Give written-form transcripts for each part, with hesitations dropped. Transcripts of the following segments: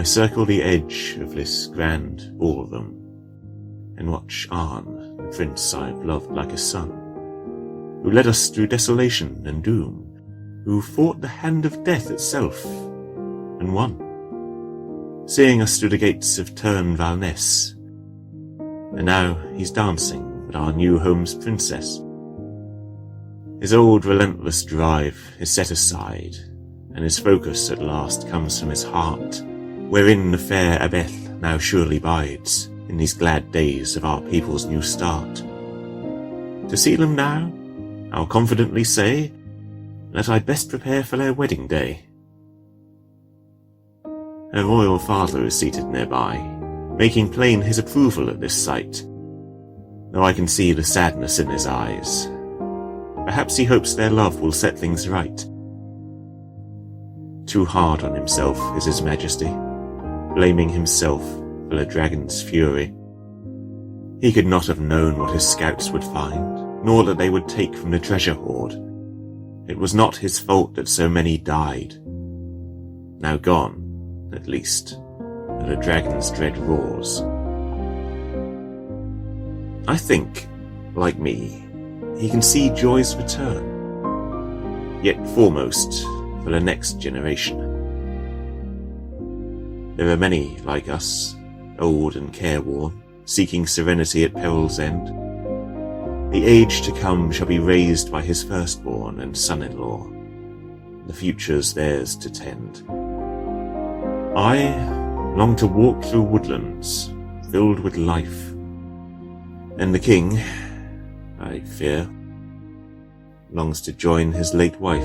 I circle the edge of this grand ballroom and watch Arn, the prince I've loved like a son, who led us through desolation and doom, who fought the hand of death itself and won, seeing us through the gates of Tern Valness. And now he's dancing with our new home's princess. His old relentless drive is set aside, and his focus at last comes from his heart, wherein the fair Abbeth now surely bides, in these glad days of our people's new start. To seal them now, I'll confidently say that I'd best prepare for their wedding day. Her royal father is seated nearby, making plain his approval at this sight, though I can see the sadness in his eyes. Perhaps he hopes their love will set things right. Too hard on himself is his majesty, blaming himself for the dragon's fury. He could not have known what his scouts would find, nor that they would take from the treasure hoard. It was not his fault that so many died. Now gone, at least, are the dragon's dread roars. I think, like me, he can see joy's return, yet foremost for the next generation. There are many like us, old and careworn, seeking serenity at peril's end. The age to come shall be raised by his firstborn and son-in-law. The future's theirs to tend. I long to walk through woodlands filled with life, and the king, I fear, longs to join his late wife.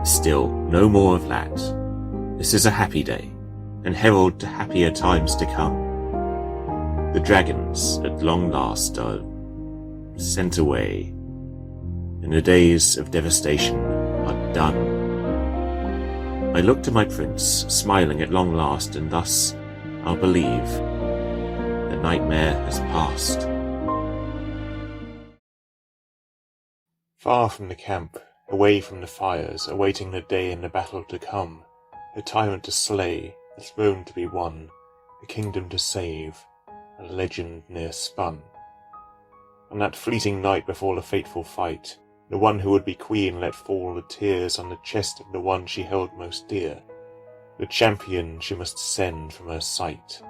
Still, no more of that. This is a happy day, and herald to happier times to come. The dragons, at long last, are sent away, and the days of devastation are done. I look to my prince, smiling at long last, and thus I'll believe the nightmare has passed. Far from the camp, away from the fires, awaiting the day and the battle to come, a tyrant to slay, a throne to be won, a kingdom to save, a legend near spun. On that fleeting night before the fateful fight, the one who would be queen let fall the tears on the chest of the one she held most dear, the champion she must send from her sight.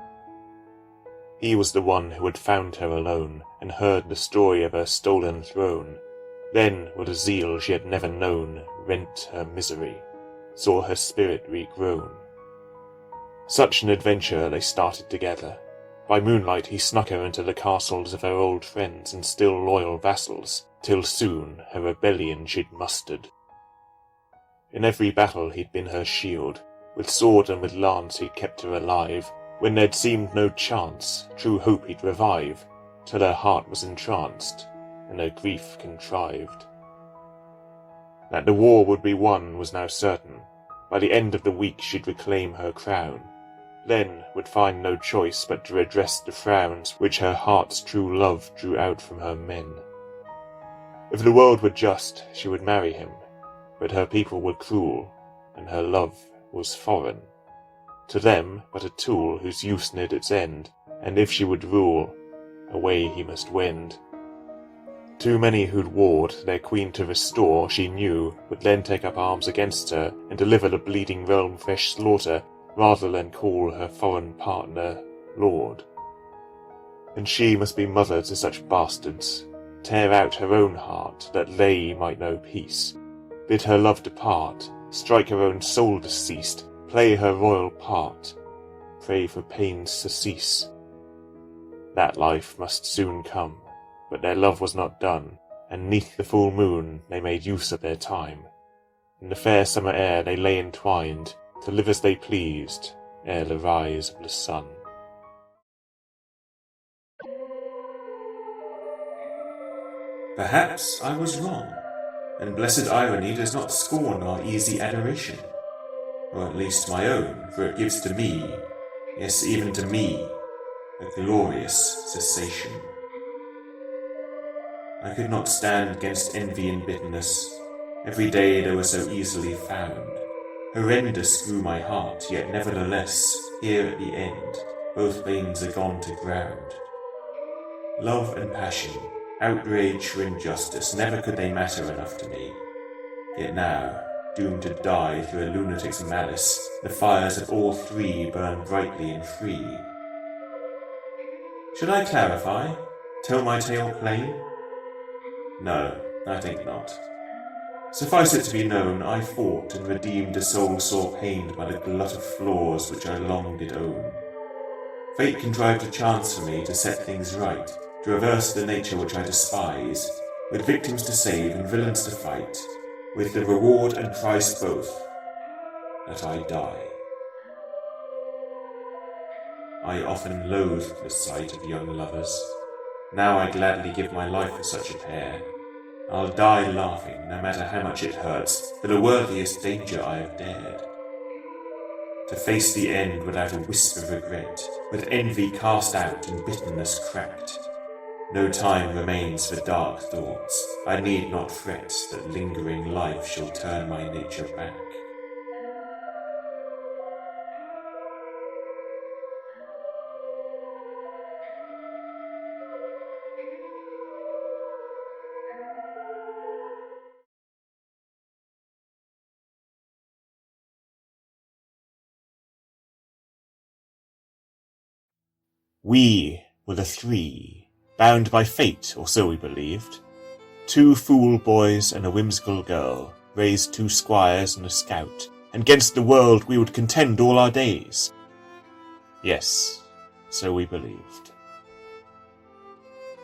He was the one who had found her alone, and heard the story of her stolen throne. Then, with a zeal she had never known, rent her misery, saw her spirit regrown. Such an adventure they started together. By moonlight he snuck her into the castles of her old friends and still loyal vassals, till soon her rebellion she'd mustered. In every battle he'd been her shield, with sword and with lance he'd kept her alive. When there'd seemed no chance, true hope he'd revive, till her heart was entranced, and her grief contrived. That the war would be won was now certain. By the end of the week she'd reclaim her crown, then would find no choice but to redress the frowns which her heart's true love drew out from her men. If the world were just, she would marry him, but her people were cruel, and her love was foreign. To them but a tool whose use neared its end, and if she would rule, away he must wend. Too many who'd warred their queen to restore, she knew, would then take up arms against her, and deliver the bleeding realm fresh slaughter, rather than call her foreign partner lord. And she must be mother to such bastards, tear out her own heart, that they might know peace, bid her love depart, strike her own soul deceased, play her royal part, pray for pains to cease. That life must soon come, but their love was not done, and 'neath the full moon they made use of their time. In the fair summer air they lay entwined, to live as they pleased, ere the rise of the sun. Perhaps I was wrong, and blessed irony does not scorn our easy adoration, or at least my own, for it gives to me, yes, even to me, a glorious cessation. I could not stand against envy and bitterness. Every day they were so easily found. Horrendous grew my heart, yet nevertheless, here at the end, both veins are gone to ground. Love and passion, outrage for injustice, never could they matter enough to me. Yet now, doomed to die through a lunatic's malice, the fires of all three burn brightly and free. Should I clarify? Tell my tale plain? No, I think not. Suffice it to be known, I fought and redeemed a soul sore pained by the glut of flaws which I long did own. Fate contrived a chance for me to set things right, to reverse the nature which I despise, with victims to save and villains to fight, with the reward and price both, that I die. I often loathed the sight of young lovers. Now I gladly give my life for such a pair. I'll die laughing, no matter how much it hurts, for the worthiest danger I have dared. To face the end without a wisp of regret, with envy cast out and bitterness cracked. No time remains for dark thoughts. I need not fret that lingering life shall turn my nature back. We were the three, bound by fate, or so we believed. 2 fool boys and a whimsical girl, raised 2 squires and a scout, and 'gainst the world we would contend all our days. Yes, so we believed.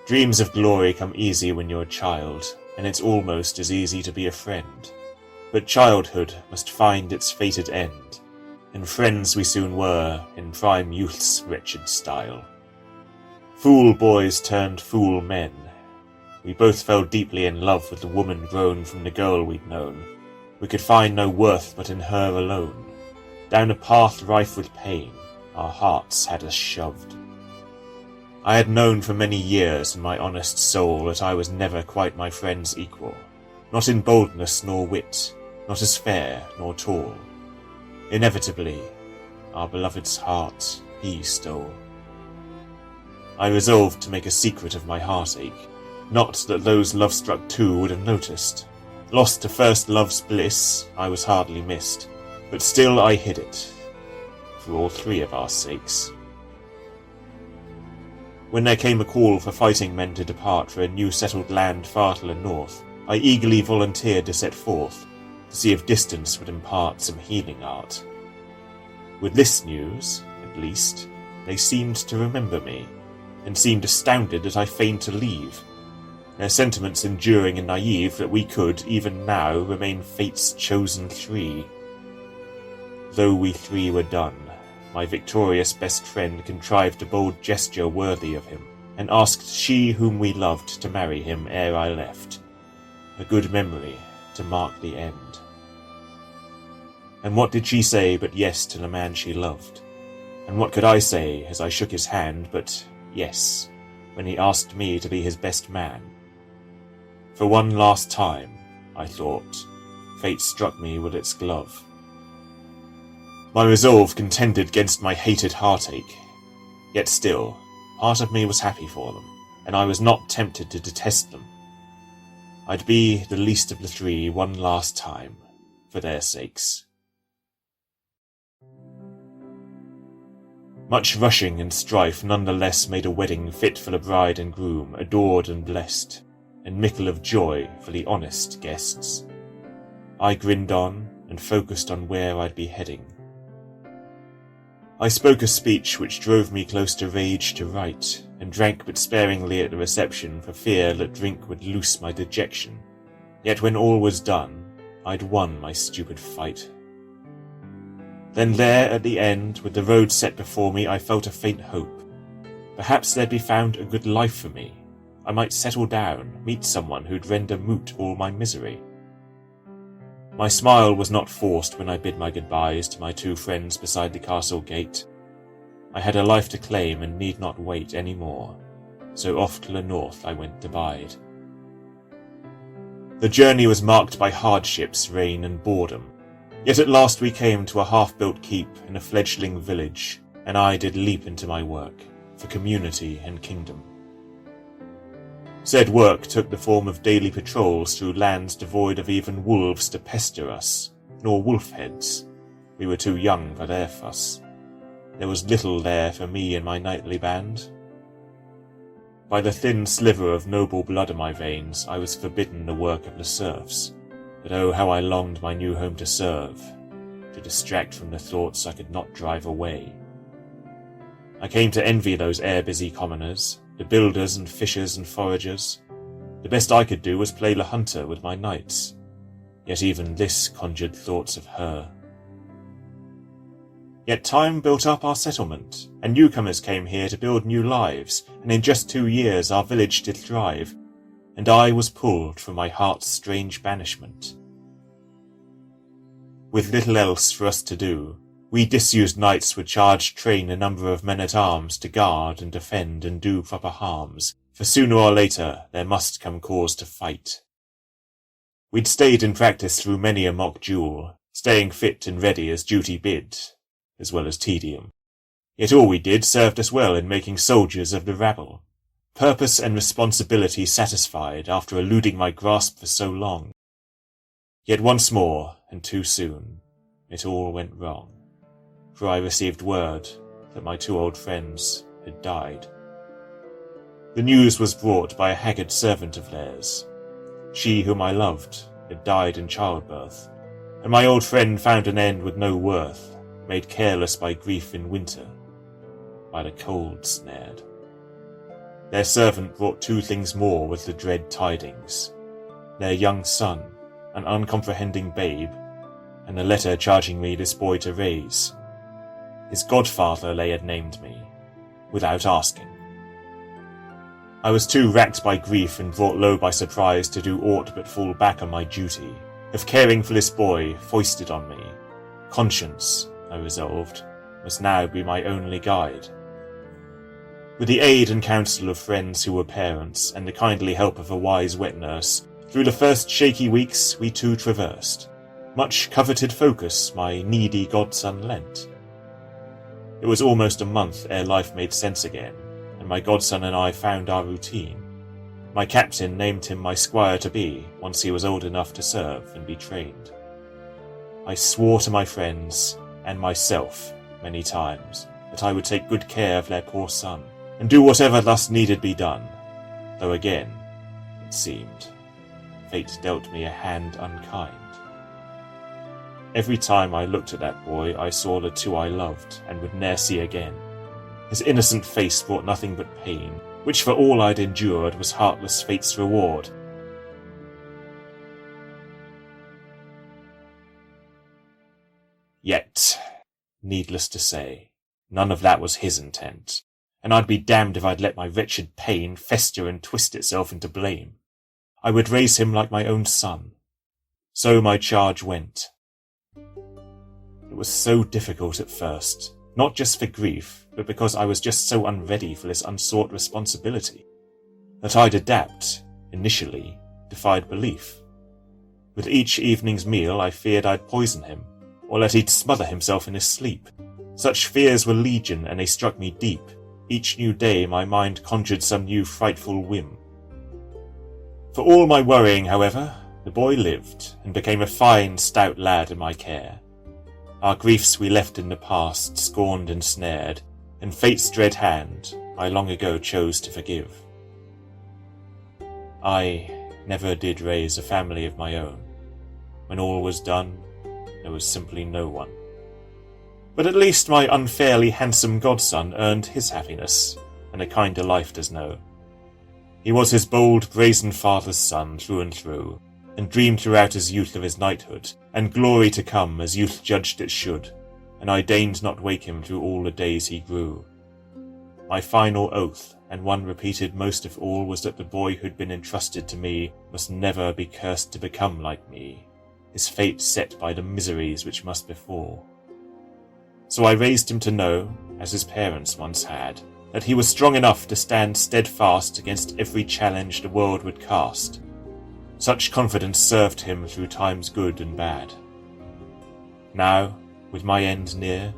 Dreams of glory come easy when you're a child, and it's almost as easy to be a friend. But childhood must find its fated end, and friends we soon were in prime youth's wretched style. Fool boys turned fool men. We both fell deeply in love with the woman grown from the girl we'd known. We could find no worth but in her alone. Down a path rife with pain, our hearts had us shoved. I had known for many years in my honest soul that I was never quite my friend's equal, not in boldness nor wit, not as fair nor tall. Inevitably, our beloved's heart he stole. I resolved to make a secret of my heartache, not that those love-struck 2 would have noticed. Lost to first love's bliss, I was hardly missed, but still I hid it, for all 3 of our sakes. When there came a call for fighting men to depart for a new settled land far to the north, I eagerly volunteered to set forth, to see if distance would impart some healing art. With this news, at least, they seemed to remember me, and seemed astounded that I feigned to leave, their sentiments enduring and naive that we could, even now, remain fate's chosen 3. Though we 3 were done, my victorious best friend contrived a bold gesture worthy of him, and asked she whom we loved to marry him ere I left, a good memory to mark the end. And what did she say but yes to the man she loved? And what could I say as I shook his hand but yes, when he asked me to be his best man? For one last time, I thought, fate struck me with its glove. My resolve contended 'gainst my hated heartache, yet still, part of me was happy for them, and I was not tempted to detest them. I'd be the least of the 3 one last time, for their sakes. Much rushing and strife nonetheless made a wedding fit for the bride and groom, adored and blessed, and mickle of joy for the honest guests. I grinned on, and focused on where I'd be heading. I spoke a speech which drove me close to rage to write, and drank but sparingly at the reception for fear that drink would loose my dejection. Yet when all was done, I'd won my stupid fight. Then there, at the end, with the road set before me, I felt a faint hope. Perhaps there'd be found a good life for me. I might settle down, meet someone who'd render moot all my misery. My smile was not forced when I bid my goodbyes to my 2 friends beside the castle gate. I had a life to claim and need not wait any more, so off to the north I went to bide. The journey was marked by hardships, rain and boredom. Yet at last we came to a half-built keep in a fledgling village, and I did leap into my work, for community and kingdom. Said work took the form of daily patrols through lands devoid of even wolves to pester us, nor wolf-heads. We were too young for their fuss. There was little there for me and my knightly band. By the thin sliver of noble blood in my veins, I was forbidden the work of the serfs. But oh, how I longed my new home to serve, to distract from the thoughts I could not drive away. I came to envy those air-busy commoners, the builders and fishers and foragers. The best I could do was play the hunter with my knights, yet even this conjured thoughts of her. Yet time built up our settlement, and newcomers came here to build new lives, and in just 2 years our village did thrive, and I was pulled from my heart's strange banishment. With little else for us to do, we disused knights would charge train a number of men-at-arms to guard and defend and do proper harms, for sooner or later there must come cause to fight. We'd stayed in practice through many a mock duel, staying fit and ready as duty bid, as well as tedium. Yet all we did served us well in making soldiers of the rabble. Purpose and responsibility satisfied after eluding my grasp for so long. Yet once more, and too soon, it all went wrong, for I received word that my 2 old friends had died. The news was brought by a haggard servant of theirs. She whom I loved had died in childbirth, and my old friend found an end with no worth, made careless by grief in winter, by the cold snared. Their servant brought 2 things more with the dread tidings, their young son, an uncomprehending babe, and a letter charging me this boy to raise. His godfather they had named me, without asking. I was too racked by grief and brought low by surprise to do aught but fall back on my duty, of caring for this boy foisted on me. Conscience, I resolved, must now be my only guide. With the aid and counsel of friends who were parents, and the kindly help of a wise wet nurse, through the first shaky weeks we 2 traversed. Much coveted focus my needy godson lent. It was almost a month ere life made sense again, and my godson and I found our routine. My captain named him my squire to be, once he was old enough to serve and be trained. I swore to my friends, and myself, many times, that I would take good care of their poor son, and do whatever thus needed be done, though again, it seemed, fate dealt me a hand unkind. Every time I looked at that boy, I saw the 2 I loved, and would ne'er see again. His innocent face brought nothing but pain, which for all I'd endured was heartless fate's reward. Yet, needless to say, none of that was his intent, and I'd be damned if I'd let my wretched pain fester and twist itself into blame. I would raise him like my own son. So my charge went. It was so difficult at first, not just for grief, but because I was just so unready for this unsought responsibility, that I'd adapt, initially, defied belief. With each evening's meal I feared I'd poison him, or that he'd smother himself in his sleep. Such fears were legion, and they struck me deep. Each new day my mind conjured some new frightful whim. For all my worrying, however, the boy lived, and became a fine, stout lad in my care. Our griefs we left in the past, scorned and snared, and fate's dread hand I long ago chose to forgive. I never did raise a family of my own. When all was done, there was simply no one. But at least my unfairly handsome godson earned his happiness, and a kinder life does know. He was his bold, brazen father's son through and through, and dreamed throughout his youth of his knighthood, and glory to come as youth judged it should, and I deigned not wake him through all the days he grew. My final oath, and one repeated most of all, was that the boy who'd been entrusted to me must never be cursed to become like me, his fate set by the miseries which must befall. So I raised him to know, as his parents once had, that he was strong enough to stand steadfast against every challenge the world would cast. Such confidence served him through times good and bad. Now, with my end near,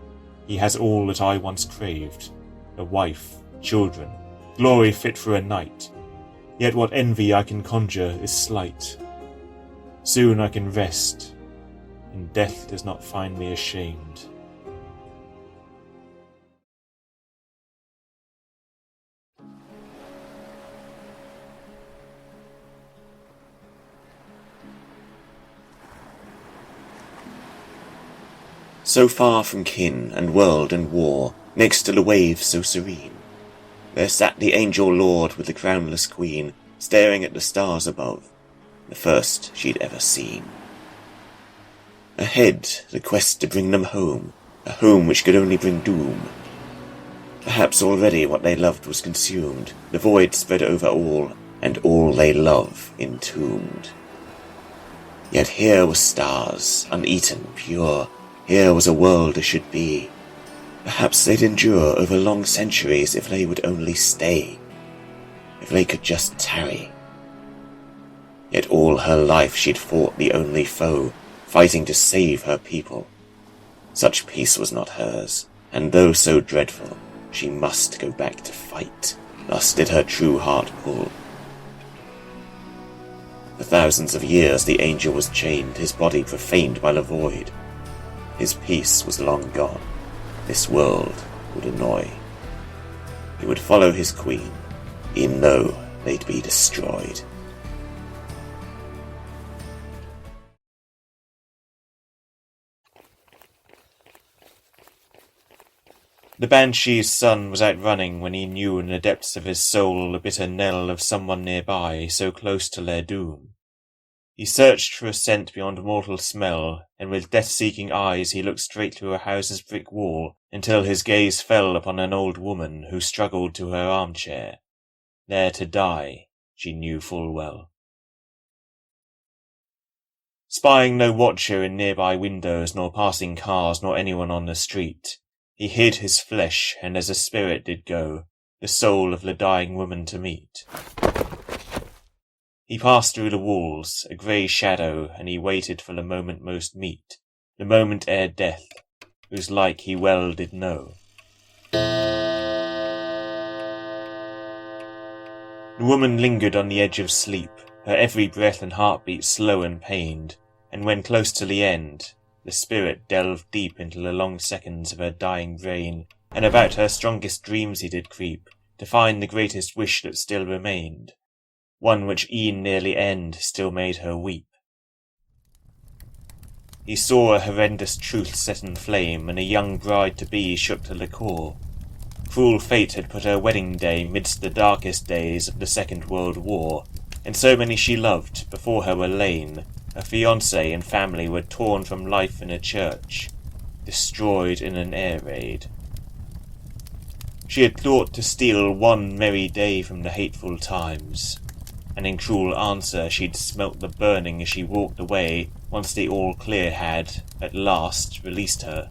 he has all that I once craved, a wife, children, glory fit for a night. Yet what envy I can conjure is slight. Soon I can rest, and death does not find me ashamed. So far from kin and world and war, next to the waves so serene, there sat the angel lord with the crownless queen, staring at the stars above, the first she'd ever seen. Ahead, the quest to bring them home, a home which could only bring doom. Perhaps already what they loved was consumed, the void spread over all, and all they love entombed. Yet here were stars, uneaten, pure. Here was a world as should be. Perhaps they'd endure over long centuries if they would only stay, if they could just tarry. Yet all her life she'd fought the only foe, fighting to save her people. Such peace was not hers, and though so dreadful, she must go back to fight. Thus did her true heart pull. For thousands of years the angel was chained, his body profaned by the void. His peace was long gone. This world would annoy. He would follow his queen, e'en though they'd be destroyed. The banshee's son was out running when he knew in the depths of his soul the bitter knell of someone nearby, so close to their doom. He searched for a scent beyond mortal smell, and with death-seeking eyes he looked straight through a house's brick wall, until his gaze fell upon an old woman who struggled to her armchair, there to die, she knew full well. Spying no watcher in nearby windows, nor passing cars, nor anyone on the street, he hid his flesh, and as a spirit did go, the soul of the dying woman to meet. He passed through the walls, a grey shadow, and he waited for the moment most meet, the moment ere death, whose like he well did know. The woman lingered on the edge of sleep, her every breath and heartbeat slow and pained, and when close to the end, the spirit delved deep into the long seconds of her dying brain, and about her strongest dreams he did creep, to find the greatest wish that still remained, one which e'en near the end still made her weep. He saw a horrendous truth set in flame, and a young bride-to-be shook to the core. Cruel fate had put her wedding day midst the darkest days of the Second World War, and so many she loved before her were lain, her fiancé and family were torn from life in a church, destroyed in an air raid. She had thought to steal one merry day from the hateful times, and in cruel answer she'd smelt the burning as she walked away, once the all-clear had, at last, released her.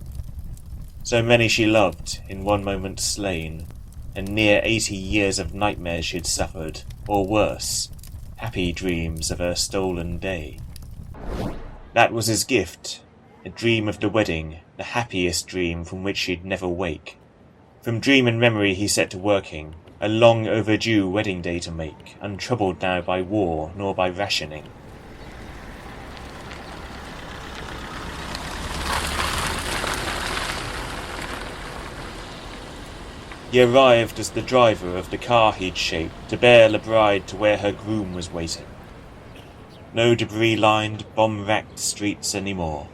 So many she loved, in one moment slain, and near 80 years of nightmares she'd suffered, or worse, happy dreams of her stolen day. That was his gift, a dream of the wedding, the happiest dream from which she'd never wake. From dream and memory he set to working, a long overdue wedding day to make, untroubled now by war nor by rationing. He arrived as the driver of the car he'd shaped to bear the bride to where her groom was waiting. No debris-lined, bomb-racked streets anymore.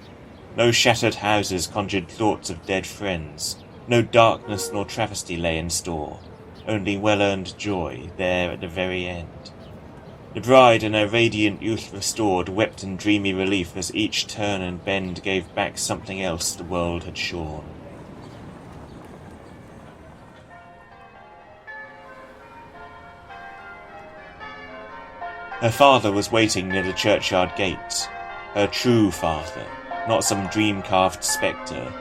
No shattered houses conjured thoughts of dead friends. No darkness nor travesty lay in store. Only well-earned joy, there at the very end. The bride in her radiant youth restored wept in dreamy relief as each turn and bend gave back something else the world had shorn. Her father was waiting near the churchyard gate, her true father, not some dream-carved spectre,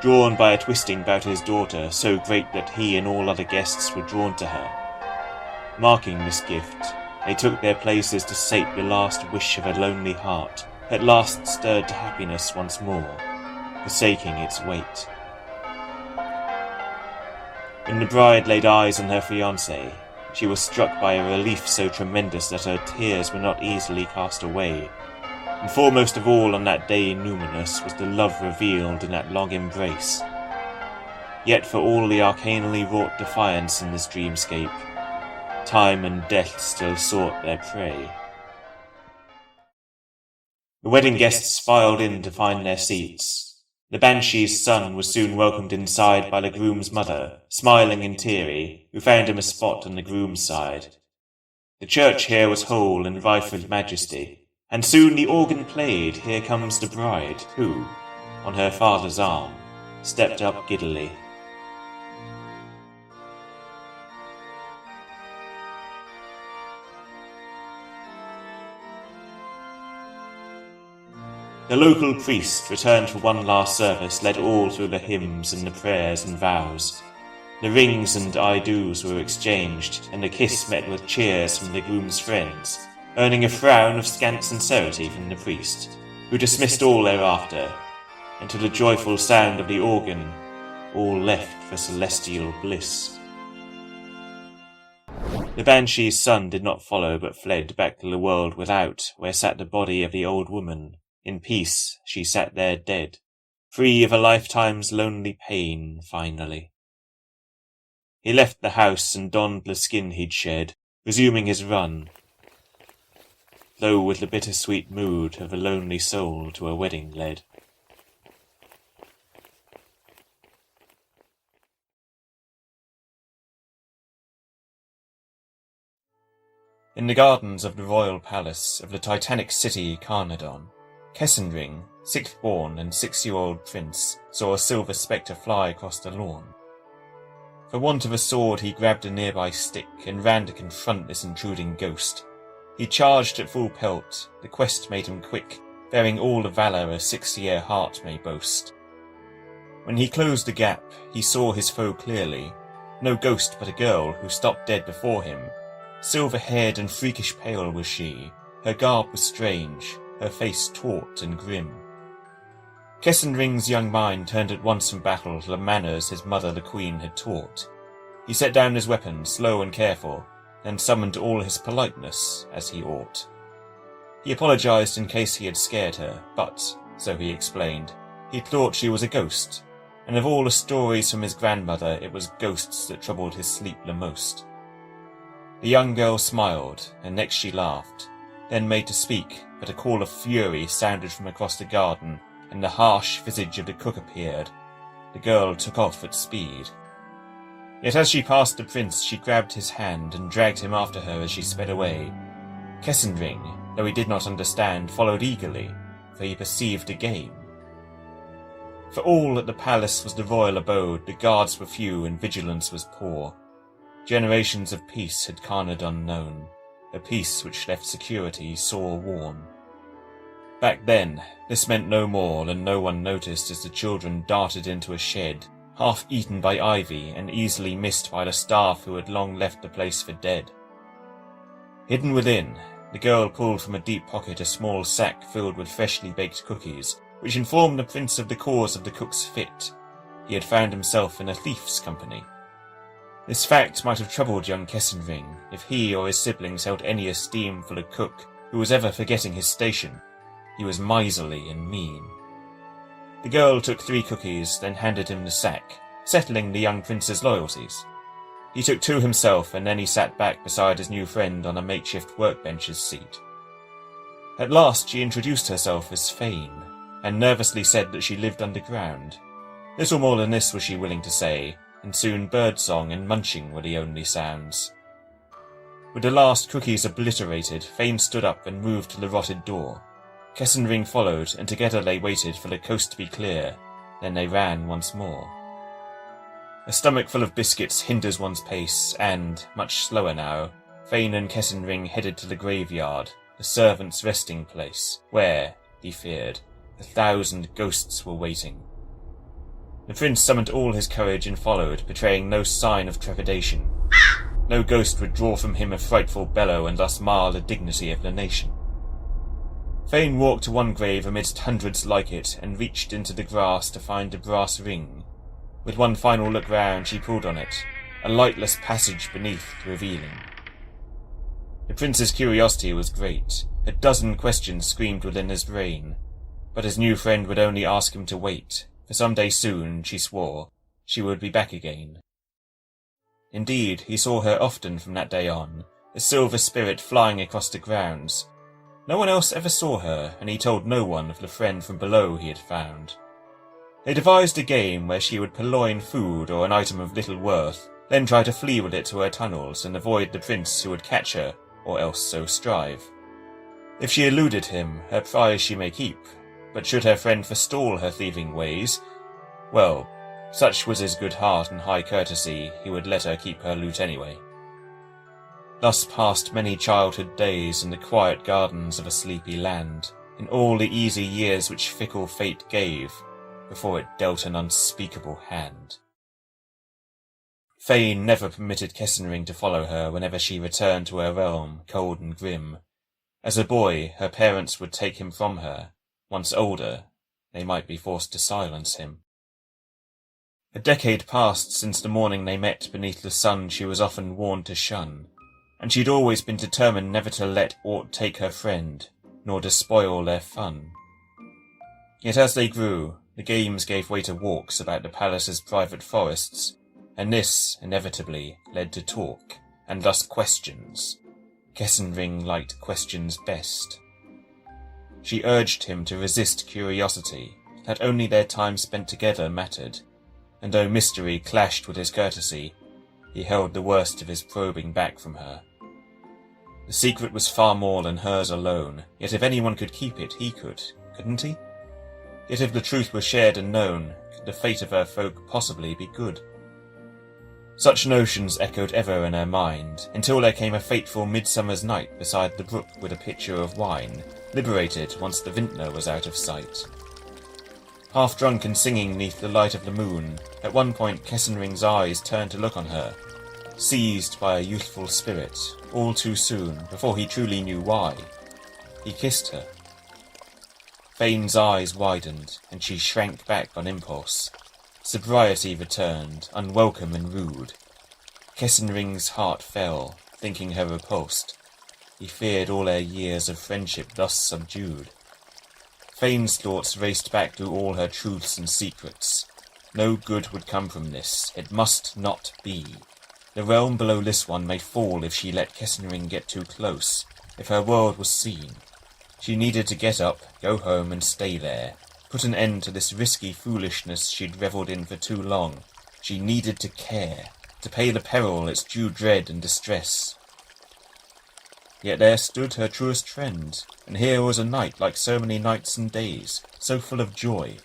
drawn by a twisting about his daughter so great that he and all other guests were drawn to her. Marking this gift, they took their places to sate the last wish of a lonely heart, at last stirred to happiness once more. forsaking its weight. When the bride laid eyes on her fiancé, she was struck by a relief so tremendous that her tears were not easily cast away. And foremost of all on that day numinous was the love revealed in that long embrace. Yet for all the arcanally wrought defiance in this dreamscape, time and death still sought their prey. The wedding guests filed in to find their seats. The Banshee's son was soon welcomed inside by the groom's mother, smiling and teary, who found him a spot on the groom's side. The church here was whole and rife with majesty, and soon the organ played Here Comes the Bride, who, on her father's arm, stepped up giddily. The local priest returned for one last service, led all through the hymns and the prayers and vows. The rings and I-do's were exchanged, and the kiss met with cheers from the groom's friends, earning a frown of scant sincerity from the priest, who dismissed all thereafter, and to the joyful sound of the organ, all left for celestial bliss. The Banshee's son did not follow, but fled back to the world without, where sat the body of the old woman. In peace she sat there dead, free of a lifetime's lonely pain, finally. He left the house and donned the skin he'd shed, resuming his run, though with the bittersweet mood of a lonely soul to a wedding led. In the gardens of the royal palace of the titanic city Carnarvon, Kessenring, sixth-born and 6-year-old prince, saw a silver spectre fly across the lawn. For want of a sword he grabbed a nearby stick and ran to confront this intruding ghost. He charged at full pelt, the quest made him quick, bearing all the valour a 6-year heart may boast. When he closed the gap, he saw his foe clearly, no ghost but a girl who stopped dead before him. Silver-haired and freakish pale was she, her garb was strange, her face taut and grim. Kessenring's young mind turned at once from battle to the manners his mother the queen had taught. He set down his weapon, slow and careful, and summoned all his politeness, as he ought. He apologized in case he had scared her, but, so he explained, he thought she was a ghost, and of all the stories from his grandmother it was ghosts that troubled his sleep the most. The young girl smiled, and next she laughed, then made to speak, but a call of fury sounded from across the garden, and the harsh visage of the cook appeared. The girl took off at speed. Yet as she passed the prince she grabbed his hand and dragged him after her as she sped away. Kessenring, though he did not understand, followed eagerly, for he perceived a game. For all at the palace was the royal abode, the guards were few and vigilance was poor. Generations of peace had Carnarvon known, a peace which left security sore worn. Back then, this meant no more than no one noticed as the children darted into a shed, half eaten by ivy and easily missed by the staff who had long left the place for dead. Hidden within, the girl pulled from a deep pocket a small sack filled with freshly baked cookies, which informed the prince of the cause of the cook's fit. He had found himself in a thief's company. This fact might have troubled young Kessenring if he or his siblings held any esteem for the cook who was ever forgetting his station. He was miserly and mean. The girl took 3 cookies, then handed him the sack, settling the young prince's loyalties. He took 2 himself, and then he sat back beside his new friend on a makeshift workbench's seat. At last she introduced herself as Fane, and nervously said that she lived underground. Little more than this was she willing to say, and soon birdsong and munching were the only sounds. With the last cookies obliterated, Fane stood up and moved to the rotted door. Kessenring followed, and together they waited for the coast to be clear. Then they ran once more. A stomach full of biscuits hinders one's pace, and, much slower now, Fane and Kessenring headed to the graveyard, the servants' resting place, where, he feared, 1,000 ghosts were waiting. The prince summoned all his courage and followed, betraying no sign of trepidation. No ghost would draw from him a frightful bellow and thus mar the dignity of the nation. Fane walked to one grave amidst hundreds like it, and reached into the grass to find a brass ring. With one final look round, she pulled on it, a lightless passage beneath revealing. The prince's curiosity was great. A dozen questions screamed within his brain, but his new friend would only ask him to wait, for some day soon, she swore, she would be back again. Indeed, he saw her often from that day on, a silver spirit flying across the grounds. No one else ever saw her, and he told no one of the friend from below he had found. They devised a game where she would purloin food or an item of little worth, then try to flee with it to her tunnels and avoid the prince who would catch her, or else so strive. If she eluded him, her prize she may keep, but should her friend forestall her thieving ways, well, such was his good heart and high courtesy, he would let her keep her loot anyway. Thus passed many childhood days in the quiet gardens of a sleepy land, in all the easy years which fickle fate gave, before it dealt an unspeakable hand. Fane never permitted Kessenring to follow her whenever she returned to her realm, cold and grim. As a boy, her parents would take him from her. Once older, they might be forced to silence him. A decade passed since the morning they met beneath the sun she was often warned to shun, and she'd always been determined never to let aught take her friend, nor despoil their fun. Yet as they grew, the games gave way to walks about the palace's private forests, and this, inevitably, led to talk, and thus questions. Kessenring liked questions best. She urged him to resist curiosity, that only their time spent together mattered, and though mystery clashed with his courtesy, he held the worst of his probing back from her. The secret was far more than hers alone, yet if anyone could keep it, he could, couldn't he? Yet if the truth were shared and known, could the fate of her folk possibly be good? Such notions echoed ever in her mind, until there came a fateful midsummer's night beside the brook with a pitcher of wine, liberated once the vintner was out of sight. Half drunk and singing neath the light of the moon, at one point Kessenring's eyes turned to look on her, seized by a youthful spirit, all too soon, before he truly knew why. He kissed her. Fane's eyes widened, and she shrank back on impulse. Sobriety returned, unwelcome and rude. Kessenring's heart fell, thinking her repulsed. He feared all their years of friendship thus subdued. Fane's thoughts raced back through all her truths and secrets. No good would come from this. It must not be. The realm below this one may fall if she let Kessenring get too close, if her world was seen. She needed to get up, go home, and stay there. Put an end to this risky foolishness she'd revelled in for too long. She needed to care, to pay the peril its due dread and distress. Yet there stood her truest friend, and here was a night like so many nights and days, so full of joy.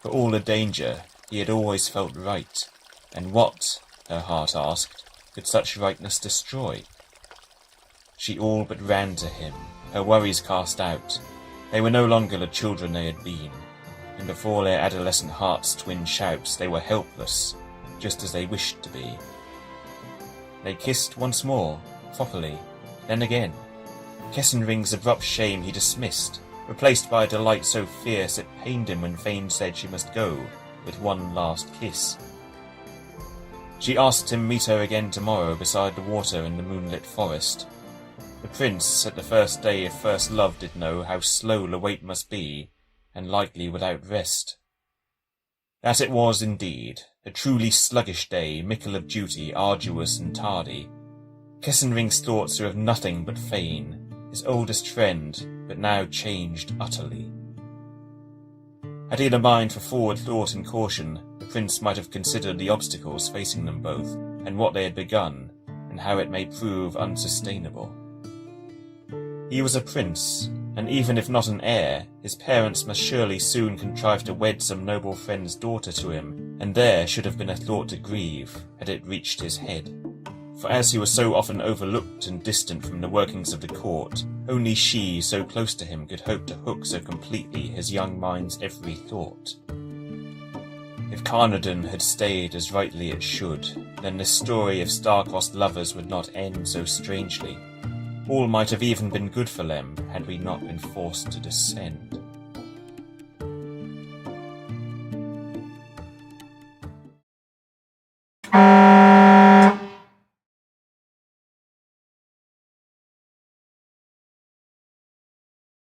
For all the danger, he had always felt right, and what, her heart asked, could such rightness destroy? She all but ran to him, her worries cast out. They were no longer the children they had been, and before their adolescent hearts' twin shouts they were helpless, just as they wished to be. They kissed once more, properly, then again. Kessenring's abrupt shame he dismissed, replaced by a delight so fierce it pained him when Fane said she must go, with one last kiss. She asked him meet her again tomorrow beside the water in the moonlit forest. The prince, at the first day of first love, did know how slow the wait must be, and likely without rest. That it was indeed, a truly sluggish day, mickle of duty, arduous and tardy. Kessenring's thoughts were of nothing but Fane, his oldest friend, but now changed utterly. Had he the mind for forward thought and caution, the prince might have considered the obstacles facing them both, and what they had begun, and how it may prove unsustainable. He was a prince, and even if not an heir, his parents must surely soon contrive to wed some noble friend's daughter to him, and there should have been a thought to grieve, had it reached his head. For as he was so often overlooked and distant from the workings of the court, only she, so close to him, could hope to hook so completely his young mind's every thought. If Carnarvon had stayed as rightly it should, then this story of star-crossed lovers would not end so strangely. All might have even been good for Lem had we not been forced to descend.